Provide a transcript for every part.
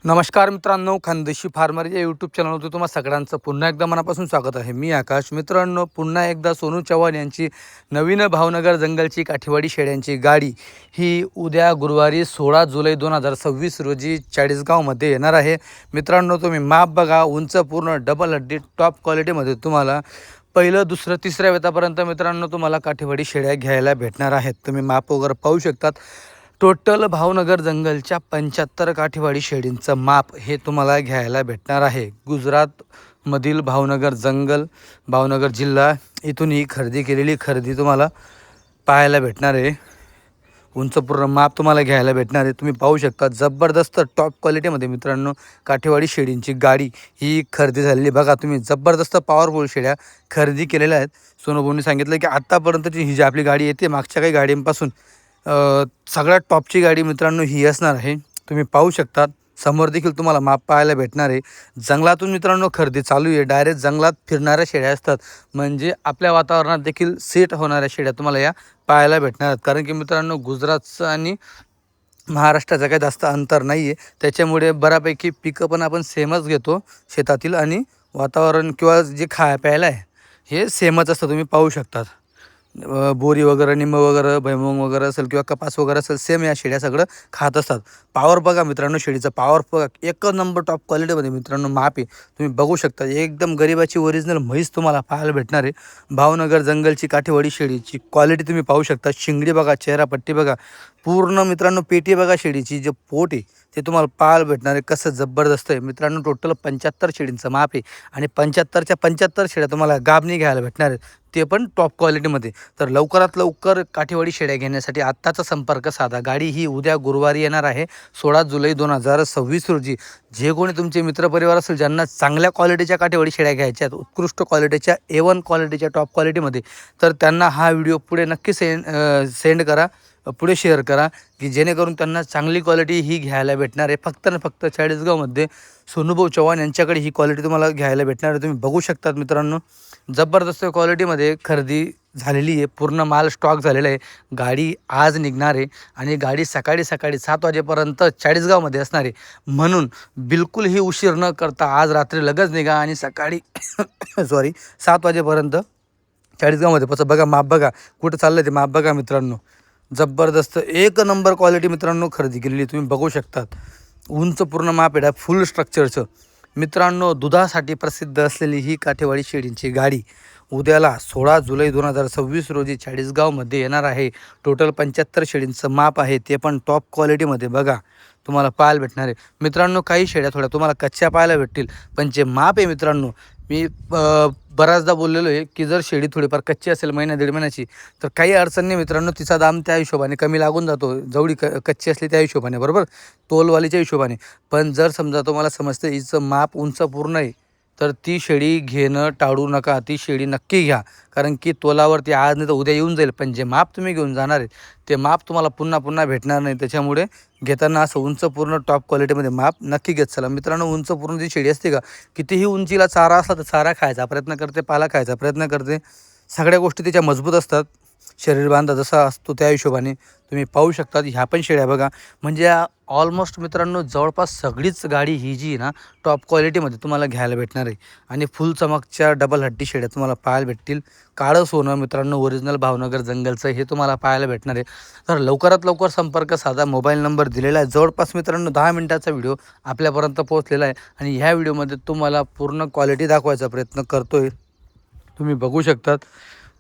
नमस्कार मित्रांनो, खानदेशी फार्मर या यूट्यूब चॅनलवरती तुम्हा सगळ्यांचं पुन्हा एकदा मनापासून स्वागत आहे. मी आकाश. मित्रांनो, पुन्हा एकदा सोनू चव्हाण यांची नवीन भावनगर जंगलची काठीवाडी शेळ्यांची गाडी ही उद्या गुरुवारी 16 जुलै 2026 रोजी चाळीसगावमध्ये येणार आहे. मित्रांनो, तुम्ही माप बघा, उंच पूर्ण डबल हड्डी टॉप क्वालिटीमध्ये तुम्हाला पहिलं, दुसरं, तिसऱ्या वेतापर्यंत मित्रांनो तुम्हाला काठीवाडी शेळ्या घ्यायला भेटणार आहेत. तुम्ही माप वगैरे पाहू शकतात. टोटल भावनगर जंगलच्या 75 काठीवाडी शेळींचं माप हे तुम्हाला घ्यायला भेटणार आहे. गुजरातमधील भावनगर जंगल, भावनगर जिल्हा इथून ही खरेदी केलेली खरेदी तुम्हाला पाहायला भेटणार आहे. उंच पूर्ण माप तुम्हाला घ्यायला भेटणार आहे. तुम्ही पाहू शकता जबरदस्त टॉप क्वालिटीमध्ये मित्रांनो काठीवाडी शेळींची गाडी ही खरेदी झालेली. बघा तुम्ही जबरदस्त पॉवरफुल शेळ्या खरेदी केलेल्या आहेत. सोनूभाऊंनी सांगितलं की आत्तापर्यंतची ही जी आपली गाडी येते मागच्या काही गाडींपासून सगळ्यात टॉपची गाडी मित्रांनो ही असणार आहे. तुम्ही पाहू शकतात समोर देखील तुम्हाला माप पाहायला भेटणार आहे. जंगलातून मित्रांनो खरेदी चालू आहे. डायरेक्ट जंगलात फिरणाऱ्या शेळ्या असतात, म्हणजे आपल्या वातावरणात देखील सेट होणाऱ्या शेळ्या तुम्हाला या पाहायला भेटणार आहेत. कारण की मित्रांनो गुजरातचं आणि महाराष्ट्राचं काही जास्त अंतर नाही आहे, त्याच्यामुळे बऱ्यापैकी पिकं पण आपण सेमच घेतो शेतातील, आणि वातावरण किंवा जे प्यायला आहे हे सेमच असतं. तुम्ही पाहू शकतात बोरी वगैरे, निंब वगैरे, भुईमूग वगैरे असेल किंवा कपास वगैरे असेल, सेम या शेळ्या सगळं खात असतात. पॉवर बघा मित्रांनो, शेळीचा पॉवर बघा, एक नंबर टॉप क्वालिटीमध्ये मित्रांनो माप आहे. तुम्ही बघू शकता एकदम गरिबाची ओरिजिनल म्हैस तुम्हाला पाहायला भेटणार आहे. भावनगर जंगलची काठीवाडी शेळीची क्वालिटी तुम्ही पाहू शकता. शिंगडी बघा, चेहरापट्टी बघा, पूर्ण मित्रांनो पेटी बघा, शेळीची जे पोट आहे ते तुम्हाला पाहायला भेटणार आहे. कसं जबरदस्त आहे मित्रांनो. टोटल 75 शेळींचं माप आहे आणि 75च्या 75 शेळ्या तुम्हाला गाभणी घ्यायला भेटणार आहेत, ते पण टॉप क्वालिटीमध्ये. तर लवकरात लवकर काठीवाडी शेळ्या घेण्यासाठी आत्ताचा संपर्क साधा. गाडी ही उद्या गुरुवारी येणार आहे 16 जुलै 2026 रोजी. जे कोणी तुमचे मित्रपरिवार असेल ज्यांना चांगल्या क्वालिटीच्या काठीवाडी शेळ्या घ्यायच्या आहेत, उत्कृष्ट क्वालिटीच्या A1 क्वालिटीच्या टॉप क्वालिटीमध्ये, तर त्यांना हा व्हिडिओ पुढे नक्की सेंड करा, पुढे शेअर करा, की जेणेकरून त्यांना चांगली क्वालिटी ही घ्यायला भेटणार आहे. फक्त ना फक्त चाळीसगावमध्ये सोनूभाऊ चव्हाण यांच्याकडे ही क्वालिटी तुम्हाला घ्यायला भेटणार आहे. तुम्ही बघू शकतात मित्रांनो, जबरदस्त क्वालिटीमध्ये खरेदी झालेली आहे. पूर्ण माल स्टॉक झालेला आहे. गाडी आज निघणार आहे आणि गाडी सकाळी 7 वाजेपर्यंत चाळीसगावमध्ये असणार आहे. म्हणून बिलकुलही उशीर न करता आज रात्री लगेच निघा आणि सकाळी सॉरी 7 वाजेपर्यंत चाळीसगावमध्ये पोचा. बघा माप बघा, कुठं चाललं ते माप बघा मित्रांनो. जबरदस्त एक नंबर क्वालिटी मित्रांनो खरेदी केलेली तुम्ही बघू शकतात. उंच पूर्ण माप आहे, फुल स्ट्रक्चरचं. मित्रांनो, दुधासाठी प्रसिद्ध असलेली ही काठेवाडी शेळींची गाडी उद्याला 16 जुलै 2026 रोजी चाळीसगावमध्ये येणार आहे. टोटल 75 शेळींचं माप आहे, ते पण टॉप क्वालिटीमध्ये बघा तुम्हाला पाहायला भेटणार आहे. मित्रांनो, काही शेळ्या थोड्या तुम्हाला कच्च्या पाहायला भेटतील, पण जे माप आहे मित्रांनो, मी बऱ्याचदा बोललेलो आहे की जर शेळी थोडीफार कच्ची असेल महिना दीड महिन्याची, तर काही अडचण नाही मित्रांनो. तिचा दाम त्या हिशोबाने कमी लागून जातो, जेवढी कच्ची असली त्या हिशोबाने, बरोबर, तोलवालीच्या हिशोबाने. पण जर समजा तुम्हाला समजते हिचं माप उंच पूर्ण आहे, तर ती शेळी घेणं टाळू नका. ती शेळी नक्की घ्या, कारण की तोलावरती आज नाही तर उद्या येऊन जाईल, पण जे माप तुम्ही घेऊन जाणार आहे ते माप तुम्हाला पुन्हा पुन्हा भेटणार नाही. त्याच्यामुळे घेताना असं उंच पूर्ण टॉप क्वालिटीमध्ये माप नक्की घेत चला मित्रांनो. उंच पूर्ण जी शेळी असते का, कितीही उंचीला चारा असला तर चारा खायचा प्रयत्न करते, पाला खायचा प्रयत्न करते, सगळ्या गोष्टी त्याच्या मजबूत असतात. शरीर बांधा जसा असतो त्या हिशोबाने तुम्ही पाहू शकतात. ह्या पण शेळ्या बघा, म्हणजे ऑलमोस्ट मित्रांनो जवळपास सगळीच गाडी ही जी आहे ना टॉप क्वालिटीमध्ये तुम्हाला घ्यायला भेटणार आहे. आणि फुल चमकच्या डबल हड्डी शेळ्या तुम्हाला पाहायला भेटतील. काळं सोनं मित्रांनो ओरिजिनल भावनगर जंगलचं हे तुम्हाला पाहायला भेटणार आहे. तर लवकरात लवकर संपर्क साधा. मोबाईल नंबर दिलेला आहे. जवळपास मित्रांनो 10 मिनिटाचा व्हिडिओ आपल्यापर्यंत पोहोचलेला आहे आणि ह्या व्हिडिओमध्ये तुम्हाला पूर्ण क्वालिटी दाखवायचा प्रयत्न करतो आहे. तुम्ही बघू शकतात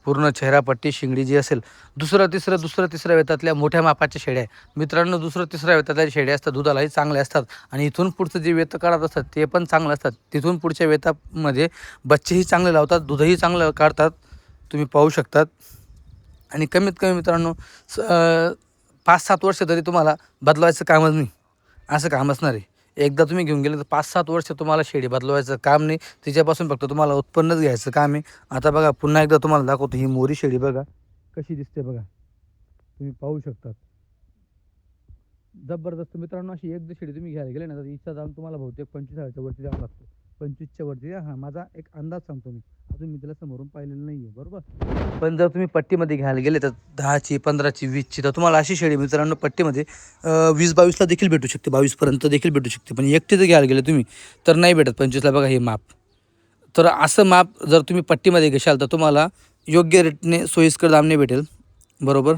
पूर्ण चेहरापट्टी, शिंगडी जी असेल, दुसऱ्या तिसऱ्या वेतातल्या मोठ्या मापाच्या शेळ्या आहे मित्रांनो. तिसऱ्या वेतातल्या शेळ्या असतात, दुधालाही चांगले असतात, आणि इथून पुढचं जे वेतं काढत असतात ते पण चांगलं असतात. तिथून पुढच्या वेतामध्ये बच्चेही चांगले लावतात, दूधही चांगलं काढतात, तुम्ही पाहू शकतात. आणि कमीत कमी मित्रांनो 5-7 वर्ष तरी तुम्हाला बदलवायचं कामच नाही, असं काम असणार आहे. एकदा तुम्ही घेऊन गेले तर 5-7 वर्ष तुम्हाला शेळी बदलवायचं काम नाही, तिच्यापासून फक्त तुम्हाला उत्पन्नच घ्यायचं काम आहे. आता बघा पुन्हा एकदा तुम्हाला दाखवतो, ही मोरी शेळी बघा कशी दिसते बघा, तुम्ही पाहू शकतात. जबरदस्त मित्रांनो. अशी एक शेळी तुम्ही घ्यायला गेले ना तर हिचा दाम तुम्हाला बहुतेक 25,000च्या वरती द्यावा लागतो. 25च्या वरती. हां, माझा एक अंदाज सांगतो मी. अजून मी त्याला समोरून पाहिलेलं नाही आहे, बरोबर. पण जर तुम्ही पट्टीमध्ये घ्यायला गेले तर 10ची, 15ची, 20ची तर तुम्हाला अशी शेळी मित्रांनो पट्टीमध्ये 20-22ला देखील भेटू शकते, 22पर्यंत देखील भेटू शकते. पण एकटी जर घ्यायला गेले तुम्ही तर नाही भेटत 25ला. बघा हे माप. तर असं माप जर तुम्ही पट्टीमध्ये घेशाल तर तुम्हाला योग्य रेटने सोयीस्कर दाम नाही भेटेल, बरोबर.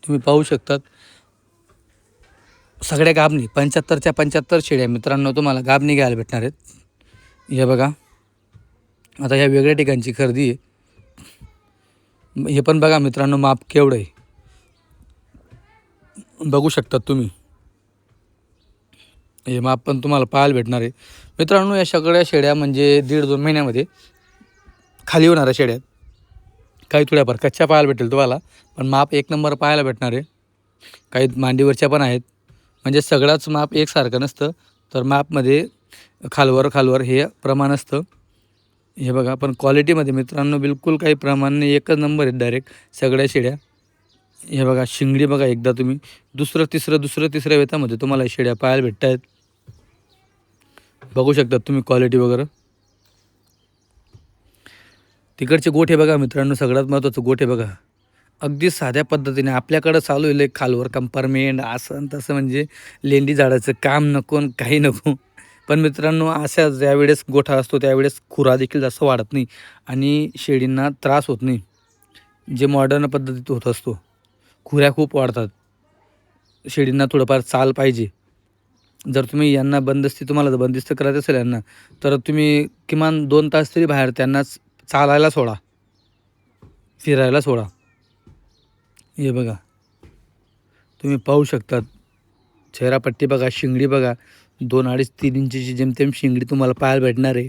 तुम्ही पाहू शकतात सगळ्या गाबणी 75च्या 75 शेळ्या मित्रांनो तुम्हाला गाबणी घ्यायला भेटणार आहेत. हे बघा, आता ह्या वेगळ्या ठिकाणची खरेदी आहे. हे पण बघा मित्रांनो माप केवढं आहे, बघू शकतात तुम्ही. हे माप पण तुम्हाला पाहायला भेटणार आहे मित्रांनो. या सगळ्या शेळ्या म्हणजे 1.5-2 महिन्यामध्ये खाली होणाऱ्या शेळ्या आहेत. काही थोड्याफार कच्च्या पाहायला भेटेल तुम्हाला, पण माप एक नंबर पाहायला भेटणार आहे. काही मांडीवरच्या पण आहेत. म्हणजे सगळाच माप एकसारखं नसतं, तर मापमध्ये खालवर हे प्रमाण असतं. हे बघा, पण क्वालिटीमध्ये मित्रांनो बिलकुल काही प्रमाण नाही, एकच नंबर आहेत डायरेक्ट सगळ्या शेळ्या. हे बघा शिंगडी बघा, एकदा तुम्ही दुसरं तिसऱ्या वेतामध्ये तुम्हाला शेळ्या पाहायला भेटत आहेत. बघू शकतात तुम्ही क्वालिटी वगैरे. तिकडचे गोठे बघा मित्रांनो, सगळ्यात महत्त्वाचं गोठे बघा. अगदी साध्या पद्धतीने आपल्याकडं चालू आहे खालवर कंपार्टमेंट असं आणि तसं, म्हणजे लेंडी झाडाचं काम नको आणि काही नको. पण मित्रांनो अशा ज्यावेळेस गोठा असतो त्यावेळेस खुरा देखील जास्त वाढत नाही आणि शेळींना त्रास होत नाही, जे मॉडर्न पद्धतीत होत असतो. खुऱ्या खूप वाढतात, शेळींना थोडंफार चाल पाहिजे. जर तुम्ही यांना तुम्हाला जर बंदिस्त करायचं असेल यांना, तर तुम्ही किमान 2 तास तरी बाहेर त्यांना चालायला सोडा, फिरायला सोडा. हे बघा तुम्ही पाहू शकतात, चेहरापट्टी बघा, शिंगडी बघा, 2, 2.5, 3 इंचीची जेमतेम शिंगडी तुम्हाला पाहायला भेटणार आहे.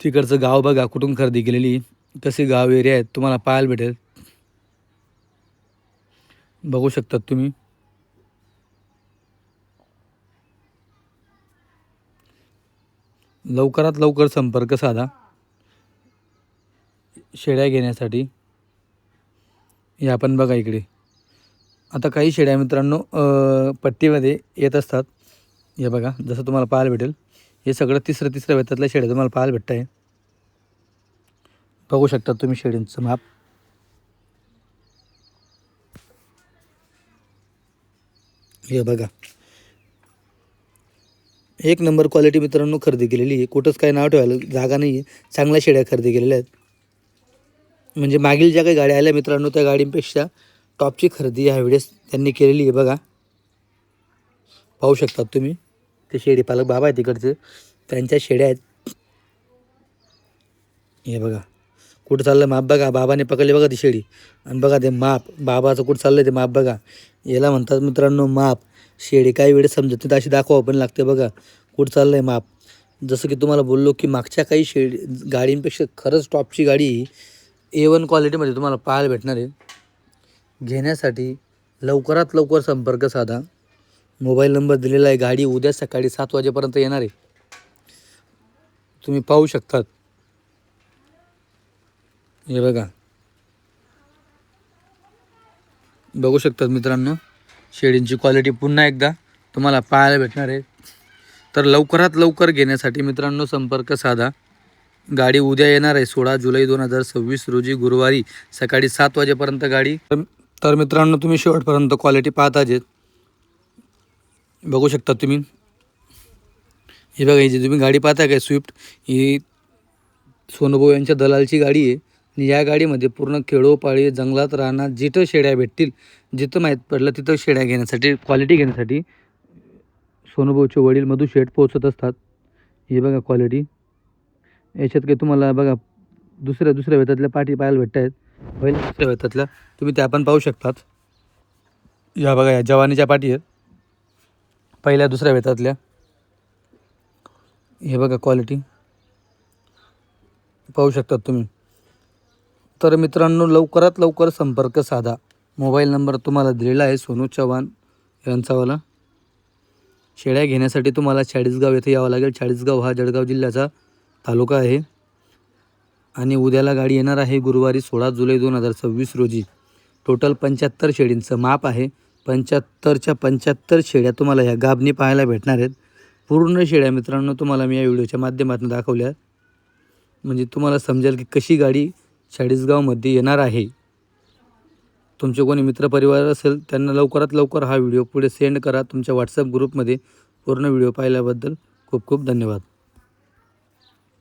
तिकडचं गाव बघा, कुठून खरेदी केलेली, कसे गाव एरिया आहेत तुम्हाला पाहायला भेटेल. बघू शकतात तुम्ही. लवकरात लवकर संपर्क साधा शेळ्या घेण्यासाठी. हे आपण बघा इकडे आता काही शेळ्या मित्रांनो पट्टीमध्ये येत असतात. हे बघा जसं तुम्हाला पाहायला भेटेल, हे सगळं तिसऱ्या वेतातल्या शेळ्या तुम्हाला पाहायला भेटत आहे. बघू शकता तुम्ही शेळ्यांचं माप. हे बघा एक नंबर क्वालिटी मित्रांनो खरेदी केलेली आहे. कुठंच काही नाव ठेवायला जागा नाही आहे, चांगल्या शेळ्या खरेदी केलेल्या आहेत. म्हणजे मागील ज्या काही गाड्या आल्या मित्रांनो त्या गाडींपेक्षा टॉपची खरेदी ह्यावेळेस त्यांनी केलेली आहे. बघा पाहू शकतात तुम्ही, ते शेळी पालक बाबा आहेत तिकडचे, त्यांच्या शेळ्या आहेत. हे बघा कुठं चाललं माप बघा, बाबाने पकडले बघा ती शेळी, आणि बघा ते माप बाबाचं कुठं चाललं ते माप बघा. याला म्हणतात मित्रांनो माप. शेळी काही वेळेस समजत नाही अशी दाखवावं पण लागते. बघा कुठं चाललं आहे माप. जसं की तुम्हाला बोललो की मागच्या काही गाडींपेक्षा खरंच टॉपची गाडी A1 क्वालिटीमध्ये तुम्हाला पाहायला भेटणार आहे. घेण्यासाठी लवकरात लवकर संपर्क साधा. मोबाईल नंबर दिलेला आहे. गाडी उद्या सकाळी 7 वाजेपर्यंत येणार आहे. तुम्ही पाहू शकतात. हे बघा बघू शकतात मित्रांनो, शेळींची क्वालिटी पुन्हा एकदा तुम्हाला पाहायला भेटणार आहे. तर लवकरात लवकर घेण्यासाठी मित्रांनो संपर्क साधा. गाडी उद्या येणार आहे 16 जुलै 2026 रोजी गुरुवारी सकाळी 7 वाजेपर्यंत गाडी. तर मित्रांनो तुम्ही शेवटपर्यंत क्वालिटी पाहताच बघू शकता तुम्ही. हे बघा ही जी तुम्ही गाडी पाहता काय स्विफ्ट, ही सोनूभाऊ यांच्या दलालची गाडी आहे. आणि या गाडीमध्ये पूर्ण खेडोपाळी जंगलात राहणार जिथं शेळ्या भेटतील, जिथं माहीत पडलं तिथं शेळ्या घेण्यासाठी क्वालिटी घेण्यासाठी सोनूभाऊचे वडील मधु शेठ पोहोचत असतात. हे बघा क्वालिटी. याच्यात काही तुम्हाला बघा दुसऱ्या वेतातल्या पाठी पाहायला भेटत आहेत. पहिल्या दुसऱ्या वेतातल्या तुम्ही त्या पण पाहू शकतात. या बघा या जवानीच्या पाठी आहेत पहिल्या दुसऱ्या वेतातल्या. हे बघा क्वालिटी पाहू शकतात तुम्ही. तर मित्रांनो लवकरात लवकर संपर्क साधा. मोबाईल नंबर तुम्हाला दिलेला आहे सोनू चव्हाण यांचावाला. शेळ्या घेण्यासाठी तुम्हाला चाळीसगाव येथे यावं लागेल. चाळीसगाव हा जळगाव जिल्ह्याचा तालुका आहे. आणि उद्याला गाडी येणार आहे गुरुवारी 16 जुलै 2026 रोजी. टोटल 75 शेळींचं माप आहे. 75च्या 75 शेळ्या तुम्हाला ह्या गाभणी पाहायला भेटणार आहेत. पूर्ण शेळ्या मित्रांनो तुम्हाला मी या व्हिडिओच्या माध्यमातून दाखवल्या, म्हणजे तुम्हाला समजेल की कशी गाडी चाळीसगावमध्ये येणार आहे. तुमचे कोणी मित्रपरिवार असेल त्यांना लवकरात लवकर हा व्हिडिओ पुढे सेंड करा तुमच्या व्हॉट्सअप ग्रुपमध्ये. पूर्ण व्हिडिओ पाहिल्याबद्दल खूप खूप धन्यवाद.